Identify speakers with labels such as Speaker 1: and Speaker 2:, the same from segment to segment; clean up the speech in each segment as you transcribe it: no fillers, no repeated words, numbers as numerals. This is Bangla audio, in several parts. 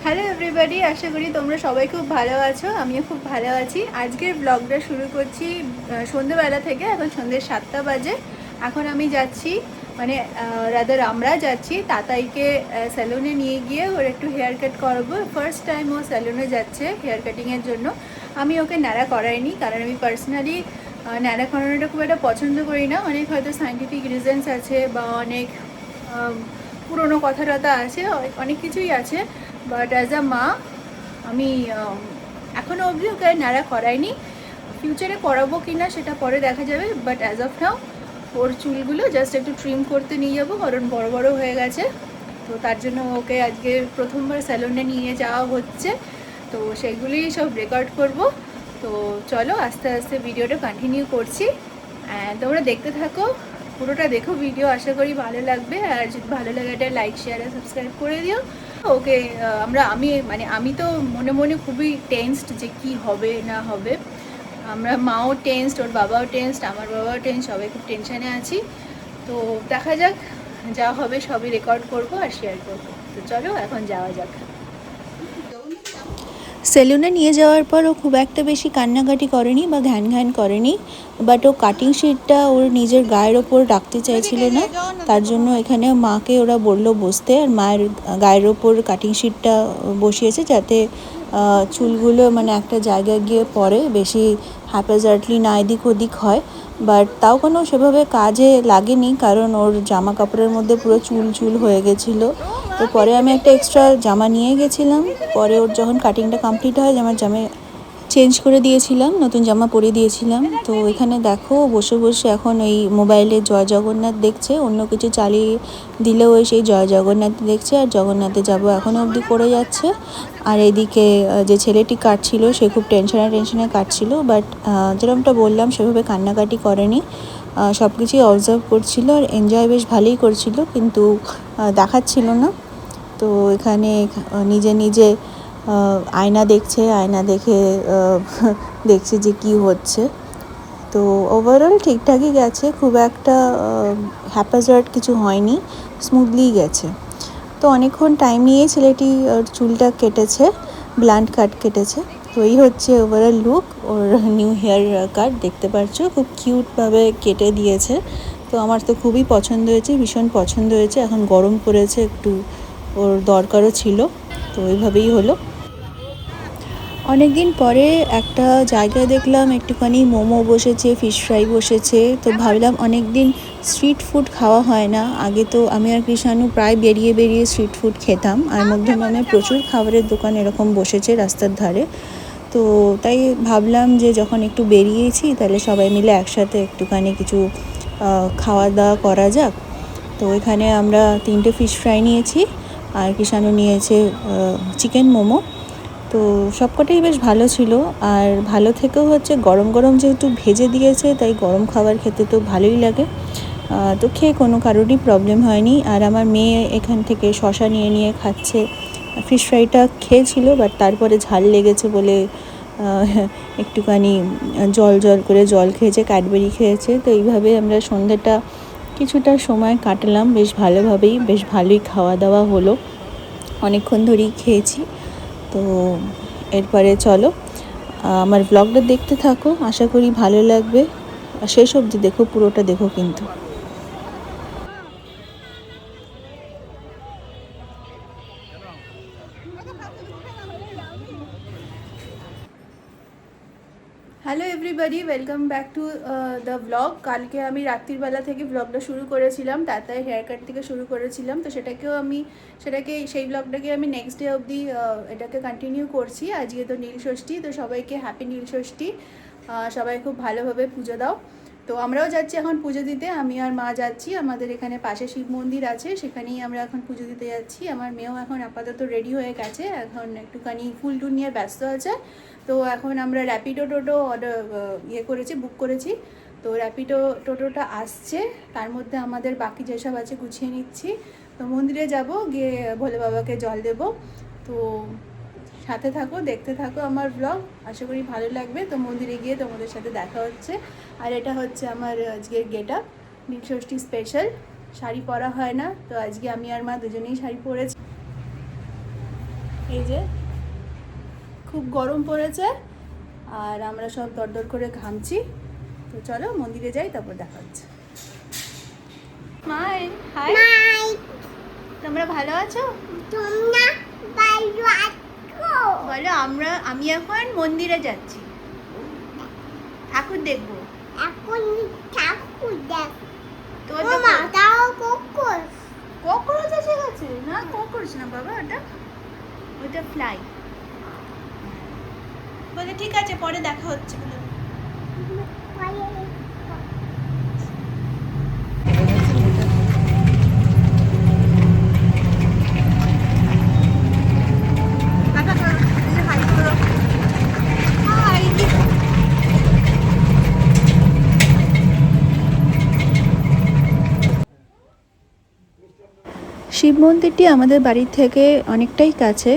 Speaker 1: হ্যালো এভরিবাডি, আশা করি তোমরা সবাই খুব ভালো আছো। আমিও খুব ভালো আছি। আজকের ব্লগটা শুরু করছি সন্ধ্যেবেলা থেকে। এখন সন্ধ্যে 7টা বাজে। এখন আমি যাচ্ছি, মানে রাদার আমরা যাচ্ছি তাতাইকে স্যালুনে নিয়ে গিয়ে ওর একটু হেয়ার কাট করাবো। ফার্স্ট টাইম ও স্যালুনে যাচ্ছে হেয়ার কাটিংয়ের জন্য। আমি ওকে ন্যাড়া করাইনি, কারণ আমি পার্সোনালি ন্যাড়া করানোটা খুব একটা পছন্দ করি না। অনেক হয়তো সায়েন্টিফিক রিজনস আছে বা অনেক পুরনো কথা টথা আছে, অনেক কিছুই আছে। বাট অ্যাজ আ মা আমি এখনও অবধি ওকে ন্যাড়া করাইনি। ফিউচারে করাবো কি না সেটা পরে দেখা যাবে। বাট অ্যাজ অফ নাও ওর চুলগুলো জাস্ট একটু ট্রিম করতে নিয়ে যাবো, কারণ বড় বড় হয়ে গেছে। তো তার জন্য ওকে আজকে প্রথমবার স্যালুনে নিয়ে যাওয়া হচ্ছে। তো সেইগুলোই সব রেকর্ড করব। তো চলো আস্তে আস্তে ভিডিওটা কন্টিনিউ করছি। তোমরা দেখতে থাকো, পুরোটা দেখো ভিডিও, আশা করি ভালো লাগবে। আর যদি ভালো লাগে এটা লাইক শেয়ার আর সাবস্ক্রাইব করে দিও। ওকে আমি তো মনে মনে খুবই টেনসড যে কি হবে না হবে। আমরা মাও টেনসড, ওর বাবাও টেনসড, আমার বাবাও টেনসড, সবাই খুব টেনশানে আছি। তো দেখা যাক, যা হবে সবই রেকর্ড করব আর শেয়ার করবো। তো চলো এখন যাওয়া যাক।
Speaker 2: সেলুনে নিয়ে যাওয়ার পর ও খুব একটা বেশি কান্নাকাটি করেনি বা ঘ্যান ঘ্যান করেনি, বাট ও কাটিং শিটটা ওর নিজের গায়ের ওপর রাখতে চাইছিল না। তার জন্য এখানে মাকে ওরা বললো বসতে, আর মায়ের গায়ের ওপর কাটিং শিটটা বসিয়েছে যাতে চুলগুলো মানে একটা জায়গায় গিয়ে পড়ে, বেশি হ্যাপাজার্টলি না এদিক ওদিক হয়। বাট তাও কোনো সেভাবে কাজে লাগেনি, কারণ ওর জামা কাপড়ের মধ্যে পুরো চুল চুল হয়ে গেছিলো। তো পরে আমি একটা এক্সট্রা জামা নিয়ে গেছিলাম। পরে ওর যখন কাটিংটা কমপ্লিট হয় আমার জামা চেঞ্জ করে দিয়েছিলাম, নতুন জামা পরে দিয়েছিলাম। তো এখানে দেখো বসে বসে এখন ওই মোবাইলে জয় জগন্নাথ দেখছে, অন্য কিছু চালিয়ে দিলেও ওই সেই জয় জগন্নাথ দেখছে, আর জগন্নাথে যাব এখনও অবধি করে যাচ্ছে। আর এদিকে যে ছেলেটি কাটছিল সে খুব টেনশনে কাটছিল, বাট যেরকমটা বললাম সেভাবে কান্নাকাটি করেনি, সব কিছুই অবজার্ভ করছিল আর এনজয় বেশ ভালোই করছিল, কিন্তু দেখাচ্ছিল না। তো এখানে নিজে নিজে আয়না দেখছে, আয়না দেখে দেখছে যে কি হচ্ছে। তো ওভারঅল ঠিকঠাকই গেছে, খুব একটা হ্যাপাজার্ড কিছু হয়নি, স্মুথলি গেছে। তো অনেকক্ষণ টাইম নিয়ে ছেলেটি ওর চুলটা কেটেছে, ব্লান্ট কাট কেটেছে। তো এই হচ্ছে ওভারঅল লুক ওর নিউ হেয়ার কাট, দেখতে পাচ্ছ খুব কিউটভাবে কেটে দিয়েছে। তো আমার তো খুবই পছন্দ হয়েছে, ভীষণ পছন্দ হয়েছে। এখন গরম পড়েছে, একটু ওর দরকারও ছিল, তো ওইভাবেই হলো। অনেক দিন পরে একটা জায়গায় দেখলাম একটুখানি মোমো বসেছে, ফিশ ফ্রাই বসেছে। তো ভাবলাম অনেক দিন স্ট্রিট ফুড খাওয়া হয় না। আগে তো আমি আর কৃষাণু প্রায় বেরিয়ে বেরিয়ে স্ট্রিট ফুড খেতাম, আর মধ্যমগ্রামে প্রচুর খাবারের দোকান এরকম বসেছে রাস্তার ধারে। তো তাই ভাবলাম যে যখন একটু বেরিয়েছি তাহলে সবাই মিলে একসাথে একটুখানি কিছু খাওয়া দাওয়া করা যাক। তো এখানে আমরা 3টে ফিশ ফ্রাই নিয়েছি, আর কৃষাণু নিয়েছে চিকেন মোমো। তো সবকটাই বেশ ভালো ছিল, আর ভালো থেকেও হচ্ছে গরম গরম যেহেতু ভেজে দিয়েছে, তাই গরম খাবার খেতে তো ভালোই লাগে। তো খেয়ে কোনো কারোরই প্রবলেম হয়নি। আর আমার মেয়ে এখান থেকে শশা নিয়ে নিয়ে খাচ্ছে। ফিশ ফ্রাইটা খেয়েছিল, বাট তারপরে ঝাল লেগেছে বলে একটুখানি জল জল করে জল খেয়েছে, ক্যাডবেরি খেয়েছে। তো এইভাবে আমরা সন্ধ্যাটা কিছুটা সময় কাটালাম বেশ ভালোভাবেই, বেশ ভালোই খাওয়া দাওয়া হলো, অনেকক্ষণ ধরেই খেয়েছি। তো এরপরে চলো আমার ব্লগটা দেখতে থাকো, আশা করি ভালো লাগবে। শেষ অবধি দেখো, পুরোটা দেখো কিন্তু।
Speaker 1: Hello everybody, welcome back to the blog. কালকে আমি রাত্রিবেলা থেকে ব্লগটা শুরু করেছিলাম, তাতাই হেয়ার কাট থেকে শুরু করেছিলাম। তো সেই ব্লগটাকে আমি নেক্সট ডে অবধি এটাকে কন্টিনিউ করছি। আজকে তো নীল ষষ্ঠী, তো সবাইকে হ্যাপি নীল ষষ্ঠী। সবাই খুব ভালোভাবে পুজো দাও। তো আমরাও যাচ্ছি এখন পুজো দিতে, আমি আর মা যাচ্ছি। আমাদের এখানে পাশে শিব মন্দির আছে, সেখানেই আমরা এখন পুজো দিতে যাচ্ছি। আমার মেয়েও এখন আপাতত রেডি হয়ে গেছে, এখন একটুখানি ফুল টুল নিয়ে ব্যস্ত আছে। তো এখন আমরা র্যাপিডো টোটো বুক করেছি। তো র্যাপিডো টোটোটা আসছে, তার মধ্যে আমাদের বাকি যেসব আছে গুছিয়ে নিচ্ছি। তো মন্দিরে যাব, গিয়ে ভোলে বাবাকে জল দেব। তো সাথে থাকো, দেখতে থাকো আমার ব্লগ, আশা করি ভালো লাগবে। তো মন্দিরে গিয়ে তোমাদের সাথে দেখা হচ্ছে। আর এটা হচ্ছে আমার আজকের গেট আপ, নীলষষ্ঠী স্পেশাল। শাড়ি পরা হয় না, তো আজকে আমি আর মা দুজনেই শাড়ি পরেছি। এই যে খুব গরম পড়েছে আর আমরা সব দরদর করে ঘামছি। তো চলো মন্দিরে যাই, তারপর দেখা হচ্ছে। মাই হাই, তোমরা ভালো আছো?
Speaker 3: তোমরা ভালো আছো?
Speaker 1: বলো আমি এখন মন্দিরে যাচ্ছি, ঠাকুর দেখবো।
Speaker 3: এখন ঠাকুর দেখ।
Speaker 1: তো
Speaker 3: মা তাও কুকুর।
Speaker 1: ককরোচ এসে গেছে? না ককরোচ না বাবা, ওটা ফ্লাই। বলে ঠিক আছে পরে দেখা হচ্ছে বলে।
Speaker 2: শিব মন্দিরটি আমাদের বাড়ির থেকে অনেকটাই কাছে,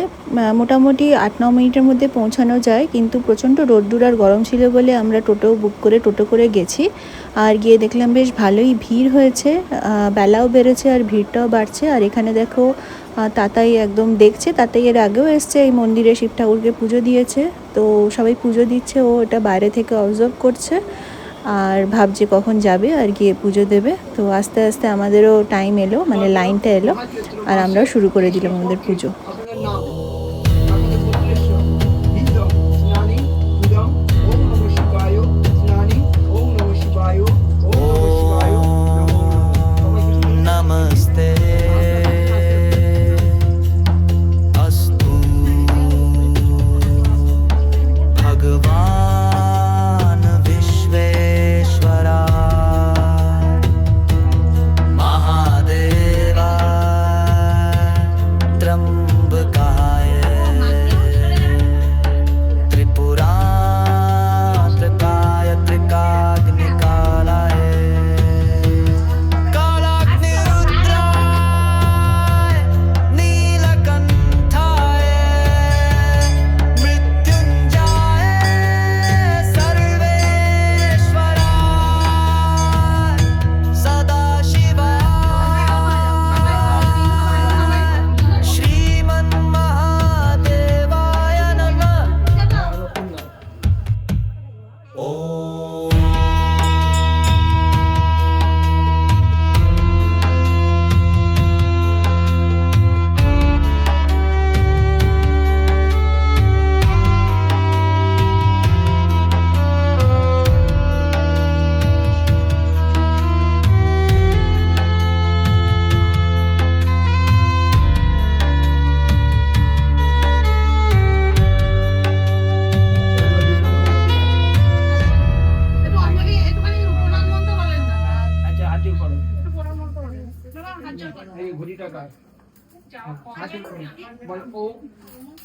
Speaker 2: মোটামুটি 8-9 মিনিটের মধ্যে পৌঁছানো যায়, কিন্তু প্রচণ্ড রোদ্দুর আর গরম ছিল বলে আমরা টোটো বুক করে টোটো করে গেছি। আর গিয়ে দেখলাম বেশ ভালোই ভিড় হয়েছে, বেলাও বেড়েছে আর ভিড়টাও বাড়ছে। আর এখানে দেখো তাতাই একদম দেখছে, তাতাই এর আগেও এসছে এই মন্দিরে, শিব ঠাকুরকে পুজো দিয়েছে। তো সবাই পুজো দিচ্ছে, ও এটা বাইরে থেকে অবজার্ভ করছে আর ভাবছে কখন যাবে আর গিয়ে পুজো দেবে। তো আস্তে আস্তে আমাদেরও টাইম এলো, মানে লাইনটা এলো, আর আমরাও শুরু করে দিলাম আমাদের পুজো।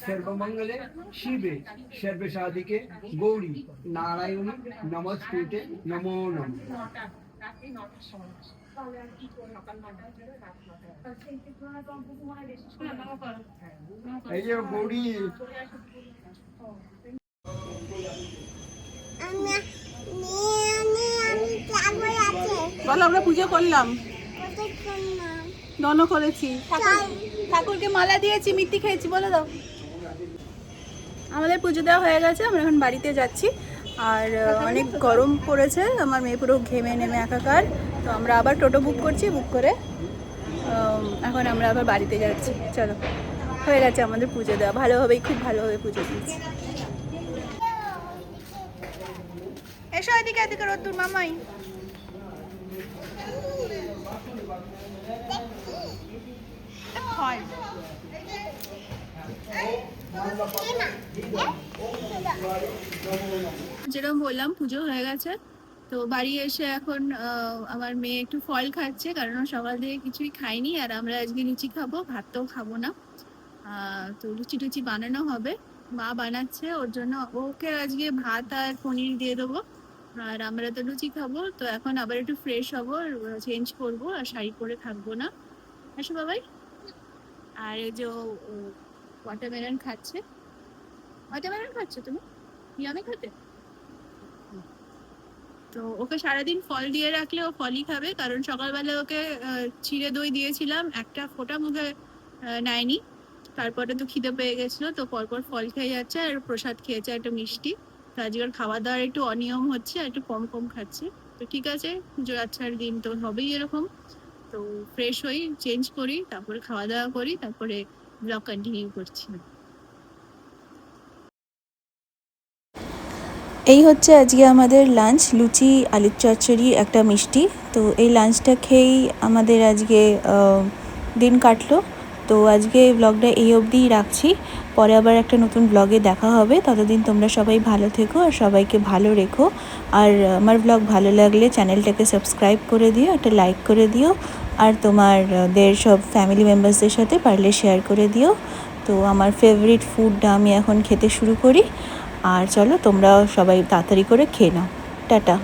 Speaker 4: सर्वमंगले शिवे सर्व साधिके गौरी नारायणी नमस्ते नमो नमः। এই যে গৌরী
Speaker 1: বলো আমরা পুজো করলাম, দনও করেছি, ঠাকুরকে মালা দিয়েছি, মিষ্টি খেয়েছি, বলে দাও। আমাদের পুজো দেওয়া হয়ে গেছে, আমরা এখন বাড়িতে যাচ্ছি। আর অনেক গরম পড়েছে, আমার মেয়ে পুরো ঘেমে নেমে একাকার। তো আমরা আবার টোটো বুক করছি, বুক করে এখন আমরা আবার বাড়িতে যাচ্ছি। চলো, হয়ে গেছে আমাদের পুজো দেওয়া, ভালোভাবেই, খুব ভালোভাবে পুজো দিয়েছি। এসো এদিকে, এদিকে রোদ্দুর মামাই। যেরকম বললাম পুজো হয়ে গেছে, তো বাড়ি এসে এখন আমার মেয়ে একটু ফল খাচ্ছে, কারণ সকাল থেকে কিছুই খাইনি। আর আমরা আজকে লুচি খাবো, ভাত তো খাবো না। তো লুচি টুচি বানানো হবে, মা বানাচ্ছে, ওর জন্য ওকে আজকে ভাত আর পনির দিয়ে দেবো, আর আমরা তো লুচি খাবো। তো এখন আবার একটু ফ্রেশ হবো, চেঞ্জ করবো, আর শাড়ি পরে থাকবো না। আসো বাবাই। আর এই যে ওয়াটারমেলন খাচ্ছে। ওয়াটারমেলন খাচ্ছ তুমি? নিয়মে খেতে? তো ওকে সারাদিন ফল দিয়ে রাখলে ও ফলই খাবে, কারণ সকালবেলা ওকে চিড়ে দই দিয়েছিলাম, একটা ফোঁটা মুখে নেয়নি। তারপরে তো খিদে পেয়ে গেছিলো, তো পরপর ফল খেয়ে যাচ্ছে আর প্রসাদ খেয়েছে একটা মিষ্টি। তো আজকের খাওয়া দাওয়ার একটু অনিয়ম হচ্ছে, একটু কম কম খাচ্ছে। তো ঠিক আছে, পুজো আচ্ছার দিন তো হবেই এরকম। তো ফ্রেশ হই, চেঞ্জ করি, তারপরে খাওয়া দাওয়া করি, তারপরে ব্লগ কন্টিনিউ করছি।
Speaker 2: এই হচ্ছে আজকে আমাদের লাঞ্চ, লুচি, আলুর চচ্চড়ি, একটা মিষ্টি। তো এই লাঞ্চটা খেয়েই আমাদের আজকে দিন কাটলো। তো আজকে ব্লগটা এই অবধিই রাখছি, পরে আবার একটা নতুন ব্লগে দেখা হবে। ততদিন তোমরা সবাই ভালো থেকো আর সবাইকে ভালো রেখো। আর আমার ব্লগ ভালো লাগলে চ্যানেলটাকে সাবস্ক্রাইব করে দিও, একটা লাইক করে দিও, আর তোমাদের সব ফ্যামিলি মেম্বার্সদের সাথে পারলে শেয়ার করে দিও। তো আমার ফেভারিট ফুডটা আমি এখন খেতে শুরু করি। আর চলো তোমরা সবাই তাড়াতাড়ি করে খেয়ে নাও। টাটা।